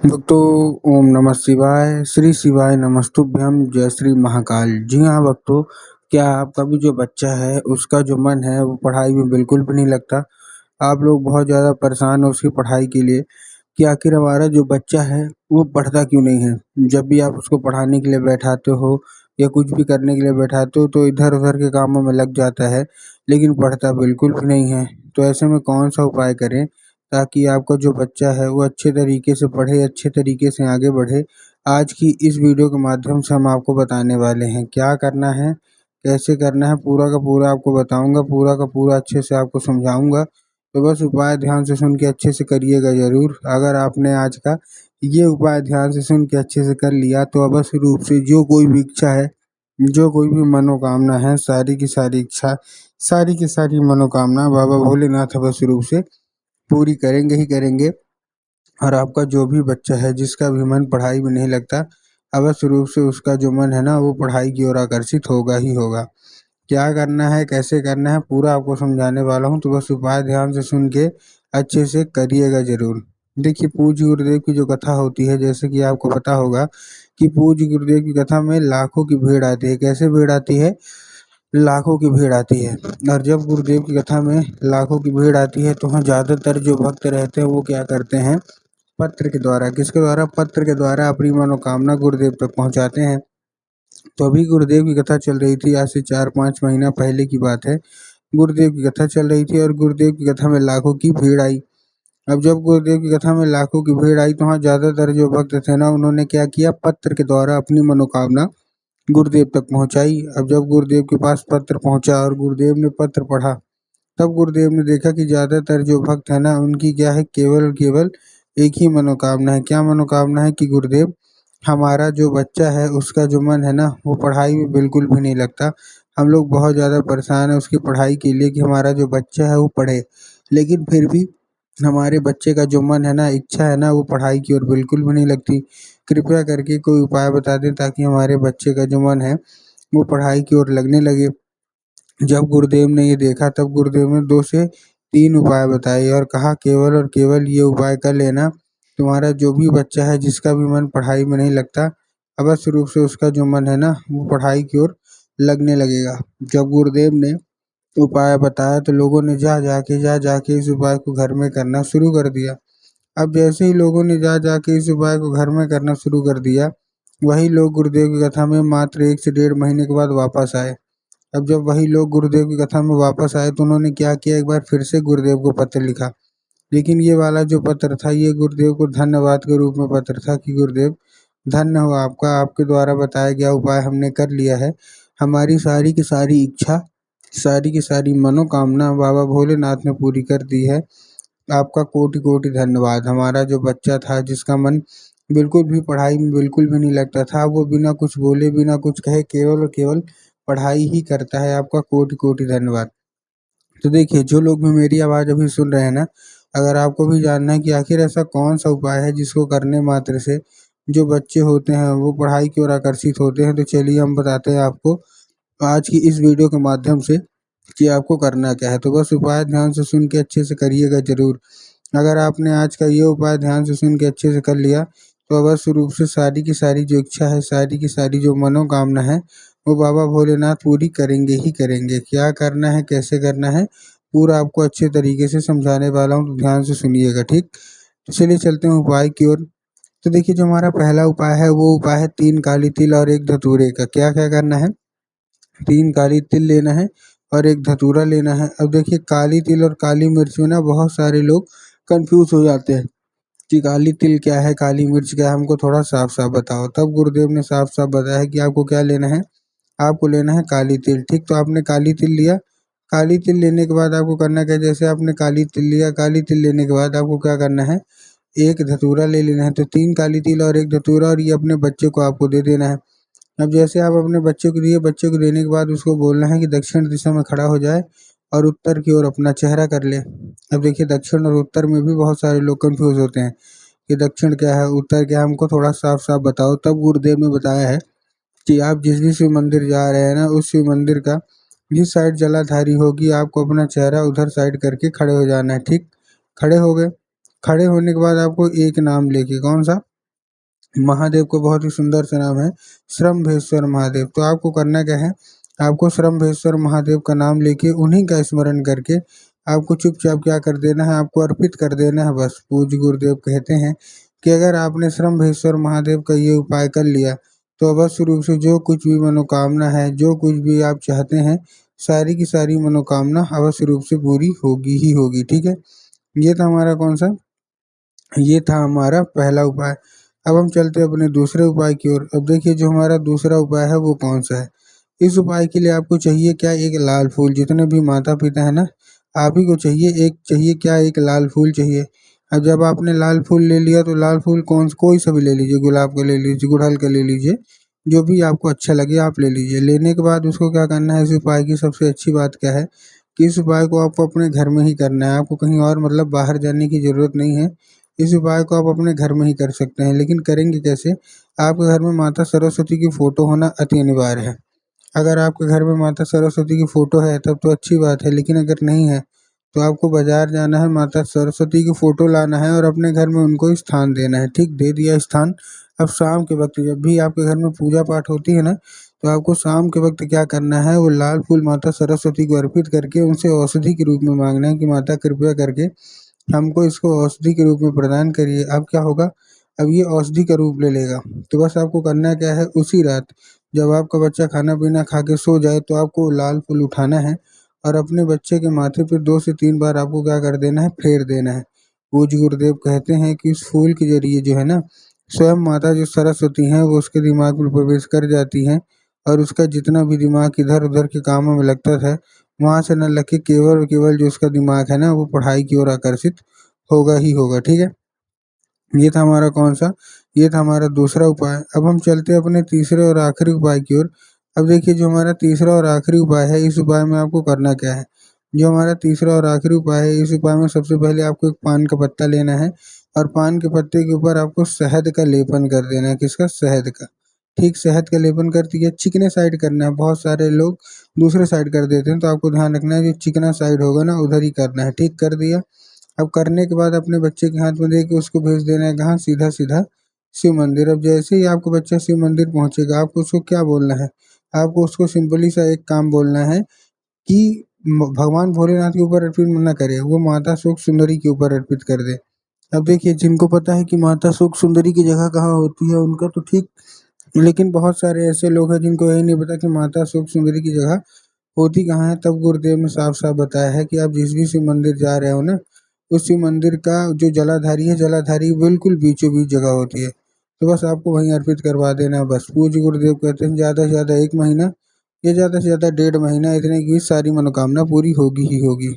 भक्तों, ओम नमः शिवाय, श्री शिवाय नमस्तुभ्यं, जय श्री महाकाल। जी हाँ भक्तों, क्या आपका भी जो बच्चा है उसका जो मन है वो पढ़ाई में बिल्कुल भी नहीं लगता। आप लोग बहुत ज़्यादा परेशान हो उसकी पढ़ाई के लिए कि आखिर हमारा जो बच्चा है वो पढ़ता क्यों नहीं है। जब भी आप उसको पढ़ाने के लिए बैठाते हो या कुछ भी करने के लिए बैठाते हो तो इधर उधर के कामों में लग जाता है, लेकिन पढ़ता बिल्कुल भी नहीं है। तो ऐसे में कौन सा उपाय करें ताकि आपका जो बच्चा है वो अच्छे तरीके से पढ़े, अच्छे तरीके से आगे बढ़े। आज की इस वीडियो के माध्यम से हम आपको बताने वाले हैं क्या करना है, कैसे करना है, पूरा का पूरा आपको बताऊँगा, पूरा का पूरा अच्छे से आपको समझाऊँगा। तो बस उपाय ध्यान से सुन के अच्छे से करिएगा ज़रूर। अगर आपने आज का ये उपाय ध्यान से सुन के अच्छे से कर लिया तो अवश्य रूप से जो कोई भी इच्छा है, जो कोई भी मनोकामना है, सारी की सारी इच्छा, सारी की सारी मनोकामना बाबा भोलेनाथ अवश्य रूप से पूरी करेंगे ही करेंगे। और आपका जो भी बच्चा है जिसका भी मन पढ़ाई में नहीं लगता, अवश्य रूप से उसका जो मन है ना वो पढ़ाई की ओर आकर्षित होगा ही होगा। क्या करना है, कैसे करना है, पूरा आपको समझाने वाला हूँ, तो बस उपाय ध्यान से सुन के अच्छे से करिएगा ज़रूर। देखिए, पूज्य गुरुदेव की जो कथा होती है, जैसे कि आपको पता होगा कि पूज्य गुरुदेव की कथा में लाखों की भीड़ आती है। कैसे भीड़ आती है? लाखों की भीड़ आती है। और जब गुरुदेव की कथा में लाखों की भीड़ आती है तो वहाँ ज़्यादातर जो भक्त रहते हैं वो क्या करते हैं, पत्र के द्वारा, किसके द्वारा, पत्र के द्वारा अपनी मनोकामना गुरुदेव तक पहुँचाते हैं। तो अभी गुरुदेव की कथा चल रही थी, आज से 4-5 महीना पहले की बात है। गुरुदेव की कथा चल रही थी और गुरुदेव की कथा में लाखों की भीड़ आई। अब जब गुरुदेव की कथा में लाखों की भीड़ आई तो वहाँ ज़्यादातर जो भक्त थे ना उन्होंने क्या किया, पत्र के द्वारा अपनी मनोकामना गुरुदेव तक पहुँचाई। अब जब गुरुदेव के पास पत्र पहुँचा और गुरुदेव ने पत्र पढ़ा, तब गुरुदेव ने देखा कि ज़्यादातर जो भक्त है ना उनकी क्या है, केवल और केवल एक ही मनोकामना है। क्या मनोकामना है कि गुरुदेव, हमारा जो बच्चा है उसका जो मन है ना वो पढ़ाई में बिल्कुल भी नहीं लगता। हम लोग बहुत ज़्यादा परेशान हैं उसकी पढ़ाई के लिए कि हमारा जो बच्चा है वो पढ़े, लेकिन फिर भी हमारे बच्चे का जो मन है ना, इच्छा है ना, वो पढ़ाई की ओर बिल्कुल भी नहीं लगती। कृपया करके कोई उपाय बता दें ताकि हमारे बच्चे का जो मन है वो पढ़ाई की ओर लगने लगे। जब गुरुदेव ने ये देखा तब गुरुदेव ने 2 से 3 उपाय बताए और कहा, केवल और केवल ये उपाय कर लेना, तुम्हारा जो भी बच्चा है जिसका भी मन पढ़ाई में नहीं लगता, अवश्य रूप से उसका जो मन है ना वो पढ़ाई की ओर लगने लगेगा। जब गुरुदेव ने उपाय बताया तो लोगों ने जा के इस उपाय को घर में करना शुरू कर दिया। अब जैसे ही लोगों ने जा के इस उपाय को घर में करना शुरू कर दिया, वही लोग गुरुदेव की कथा में मात्र 1 से डेढ़ महीने के बाद वापस आए। अब जब वही लोग गुरुदेव की कथा में वापस आए तो उन्होंने क्या किया, एक बार फिर से गुरुदेव को पत्र लिखा। लेकिन ये वाला जो पत्र था ये गुरुदेव को धन्यवाद के रूप में पत्र था कि गुरुदेव, धन्य हो आपका, आपके द्वारा बताया गया उपाय हमने कर लिया है। हमारी सारी की सारी इच्छा, सारी की सारी मनोकामना बाबा भोलेनाथ ने पूरी कर दी है। आपका कोटि-कोटि धन्यवाद। हमारा जो बच्चा था जिसका मन बिल्कुल भी पढ़ाई में बिल्कुल भी नहीं लगता था, वो बिना कुछ बोले, बिना कुछ कहे केवल और केवल पढ़ाई ही करता है। आपका कोटि-कोटि धन्यवाद। तो देखिए, जो लोग भी मेरी आवाज़ अभी सुन रहे हैं ना, अगर आपको भी जानना है कि आखिर ऐसा कौन-सा उपाय है जिसको करने मात्र से जो बच्चे होते हैं वो पढ़ाई की ओर आकर्षित होते हैं, तो चलिए हम बताते हैं आपको आज की इस वीडियो के माध्यम से कि आपको करना क्या है। तो बस उपाय ध्यान से सुन के अच्छे से करिएगा ज़रूर। अगर आपने आज का ये उपाय ध्यान से सुन के अच्छे से कर लिया, तो अवश्य रूप से सारी की सारी जो इच्छा है, सारी की सारी जो मनोकामना है, वो बाबा भोलेनाथ पूरी करेंगे ही करेंगे। क्या करना है, कैसे करना है, पूरा आपको अच्छे तरीके से समझाने वाला हूँ, तो ध्यान से सुनिएगा, ठीक? तो चलिए चलते हैं उपाय की ओर। तो देखिए, जो हमारा पहला उपाय है वो उपाय है 3 काली तिल और 1 धतूरे का। क्या-क्या करना है? 3 काली तिल लेना है और 1 धतूरा लेना है। अब देखिए, काली तिल और काली मिर्च में ना बहुत सारे लोग कन्फ्यूज़ हो जाते हैं कि काली तिल क्या है, काली मिर्च क्या है, हमको थोड़ा साफ-साफ बताओ। तब गुरुदेव ने साफ-साफ बताया कि आपको क्या लेना है, आपको लेना है काली तिल, ठीक? तो आपने काली तिल लिया, काली तिल लेने के बाद आपको करना क्या है, जैसे आपने काली तिल लिया, काली तिल लेने के बाद आपको क्या करना है, 1 धतूरा ले लेना है। तो 3 काली तिल और 1 धतूरा, और ये अपने बच्चे को आपको दे देना है। अब जैसे आप अपने बच्चे को दिए, बच्चे को देने के बाद उसको बोलना है कि दक्षिण दिशा में खड़ा हो जाए और उत्तर की ओर अपना चेहरा कर ले। अब देखिए, दक्षिण और उत्तर में भी बहुत सारे लोग कन्फ्यूज़ होते हैं कि दक्षिण क्या है, उत्तर क्या है, हमको थोड़ा साफ-साफ बताओ। तब गुरुदेव ने बताया है कि आप जिस भी शिव मंदिर जा रहे हैं ना, उस शिव मंदिर का जिस साइड जलाधारी होगी, आपको अपना चेहरा उधर साइड करके खड़े हो जाना है, ठीक? खड़े हो गए, खड़े होने के बाद आपको एक नाम लेके, कौन-सा? महादेव का बहुत ही सुंदर सा नाम है श्रम्भेश्वर महादेव। तो आपको करना क्या है, आपको श्रम्भेश्वर महादेव का नाम लेके उन्हीं का स्मरण करके आपको चुपचाप क्या कर देना है, आपको अर्पित कर देना है बस। पूज्य गुरुदेव कहते हैं कि अगर आपने श्रम्भेश्वर महादेव का ये उपाय कर लिया तो अवश्य रूप से जो कुछ भी मनोकामना है, जो कुछ भी आप चाहते हैं, सारी की सारी मनोकामना अवश्य रूप से पूरी होगी ही होगी। ठीक है, ये था हमारा कौन सा, ये था हमारा पहला उपाय। अब हम चलते हैं अपने दूसरे उपाय की ओर। अब देखिए जो हमारा दूसरा उपाय है वो कौन सा है। इस उपाय के लिए आपको चाहिए क्या, एक लाल फूल। जितने भी माता पिता है ना, आप ही को चाहिए, एक चाहिए क्या, एक लाल फूल चाहिए। अब जब आपने लाल फूल ले लिया तो लाल फूल कोई सा भी ले लीजिए, गुलाब का ले लीजिए, गुड़हल का ले लीजिए, जो भी आपको अच्छा लगे आप ले लीजिए। लेने के बाद उसको क्या करना है, इस उपाय की सबसे अच्छी बात क्या है कि इस उपाय को आपको अपने घर में ही करना है। आपको कहीं और मतलब बाहर जाने की ज़रूरत नहीं है। इस उपाय को आप अपने घर में ही कर सकते हैं। लेकिन करेंगे कैसे, आपके घर में माता सरस्वती की फ़ोटो होना अति अनिवार्य है। अगर आपके घर में माता सरस्वती की फ़ोटो है तब तो अच्छी बात है, लेकिन अगर नहीं है तो आपको बाज़ार जाना है, माता सरस्वती की फ़ोटो लाना है और अपने घर में उनको स्थान देना है। ठीक, दे दिया स्थान। अब शाम के वक़्त जब भी आपके घर में पूजा पाठ होती है ना, तो आपको शाम के वक़्त क्या करना है, वो लाल फूल माता सरस्वती को अर्पित करके उनसे औषधि के रूप में माँगना है कि माता कृपया करके हमको इसको औषधि के रूप में प्रदान करिए। अब क्या होगा, अब ये औषधि का रूप ले लेगा। तो बस आपको करना क्या है, उसी रात जब आपका बच्चा खाना पीना खा के सो जाए तो आपको लाल फूल उठाना है और अपने बच्चे के माथे पे 2 से 3 बार आपको क्या कर देना है, फेर देना है। पूज्य गुरुदेव कहते हैं कि इस फूल के ज़रिए जो है ना, स्वयं माता जो सरस्वती हैं वो उसके दिमाग में प्रवेश कर जाती हैं और उसका जितना भी दिमाग इधर-उधर के कामों में लगता था, वहाँ से ना लग के केवल और केवल जो उसका दिमाग है ना, वो पढ़ाई की ओर आकर्षित होगा ही होगा। ठीक है, ये था हमारा कौन-सा, ये था हमारा दूसरा उपाय। अब हम चलते हैं अपने तीसरे और आखिरी उपाय की ओर। अब देखिए जो हमारा तीसरा और आखिरी उपाय है, इस उपाय में आपको करना क्या है। जो हमारा तीसरा और आखिरी उपाय है, इस उपाय में सबसे पहले आपको एक पान का पत्ता लेना है और पान के पत्ते के ऊपर आपको शहद का लेपन कर देना है। किसका, शहद का। ठीक, शहद का लेपन कर दिया, चिकने साइड करना है। बहुत सारे लोग दूसरे साइड कर देते हैं, तो आपको ध्यान रखना है जो चिकना साइड होगा ना उधर ही करना है। ठीक, कर दिया। अब करने के बाद अपने बच्चे के हाथ में दे के उसको भेज देना है कहाँ, सीधा-सीधा शिव मंदिर। अब जैसे ही आपका बच्चा शिव मंदिर पहुँचेगा, आपको उसको क्या बोलना है, आपको उसको सिंपली सा एक काम बोलना है कि भगवान भोलेनाथ के ऊपर अर्पित ना करे, वो माता शुक सुंदरी के ऊपर अर्पित कर दे। अब देखिए जिनको पता है कि माता शुक सुंदरी की जगह कहाँ होती है उनका तो ठीक, लेकिन बहुत सारे ऐसे लोग हैं जिनको यही नहीं पता कि माता शुक सुंदरी की जगह होती कहाँ है। तब गुरुदेव ने साफ-साफ बताया है कि आप जिस भी शिव मंदिर जा रहे हो ना, उस शिव मंदिर का जो जलाधारी है, जलाधारी बिल्कुल बीचों-बीच जगह होती है। तो बस आपको वहीं अर्पित करवा देना है बस। पूज्य गुरुदेव कहते हैं ज़्यादा से ज़्यादा 1 महीना या ज़्यादा से ज़्यादा 1.5 महीना, इतने की सारी मनोकामना पूरी होगी ही होगी।